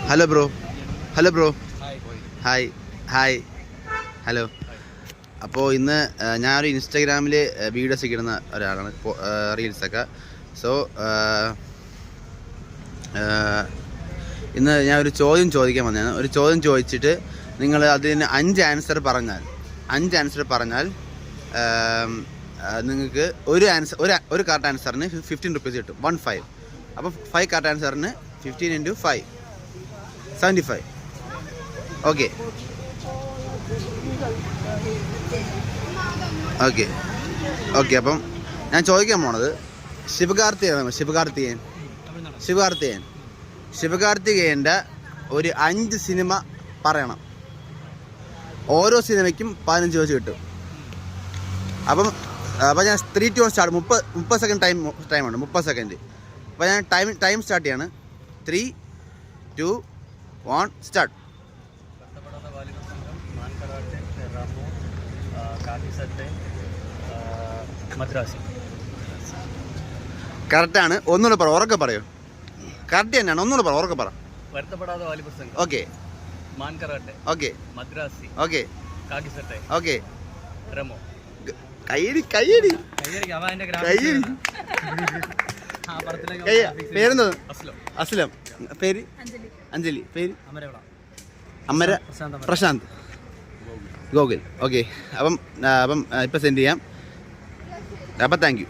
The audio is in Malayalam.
Hello bro. Hi hi hello. അപ്പോൾ ഇന്ന് ഞാനൊരു ഇൻസ്റ്റാഗ്രാമിൽ വീഡിയോസ് ഇടുന്ന ഒരാളാണ്, റീൽസൊക്കെ. സോ ഇന്ന് ഞാൻ ഒരു ചോദ്യം ചോദിക്കാൻ വന്നതാണ്. ഒരു ചോദ്യം ചോദിച്ചിട്ട് നിങ്ങൾ അതിന് 5 ആൻസർ പറഞ്ഞാൽ നിങ്ങൾക്ക് ഒരു കറക്റ്റ് ആൻസറിന് 15 റുപ്പീസ് കിട്ടും, 15. അപ്പോൾ 5 കറക്റ്റ് ആൻസറിന് 15 × 5 75. ഓക്കെ ഓക്കെ ഓക്കെ അപ്പം ഞാൻ ചോദിക്കാൻ പോണത് ശിവകാർത്തികേയൻ്റെ ഒരു 5 സിനിമ പറയണം. ഓരോ സിനിമയ്ക്കും 15 വെച്ച് കിട്ടും. അപ്പം ഞാൻ 3 to 1 സ്റ്റാർട്ട്. 30 സെക്കൻഡ് ടൈമുണ്ട്, 30 സെക്കൻഡ്. അപ്പോൾ ഞാൻ ടൈം സ്റ്റാർട്ട് ചെയ്യാണ്. 3, 2, 1 സ്റ്റാർട്ട്. കറക്റ്റാണ്. ഒന്നുകൂടെ പറ, ഉറക്കെ പറയോ. കറക്റ്റ് തന്നെയാണ്, ഒന്നുകൂടെ പറ, ഉറക്കെ പറ. Okay okay okay okay. കയ്യടി. പേരെന്താ? അസ്ലം. പേര് അഞ്ജലി. പേര് അമര പ്രശാന്ത്. ഗോകുൽ. ഓക്കെ. അപ്പം ഇപ്പം സെൻഡ് ചെയ്യാം. അപ്പം താങ്ക് യു.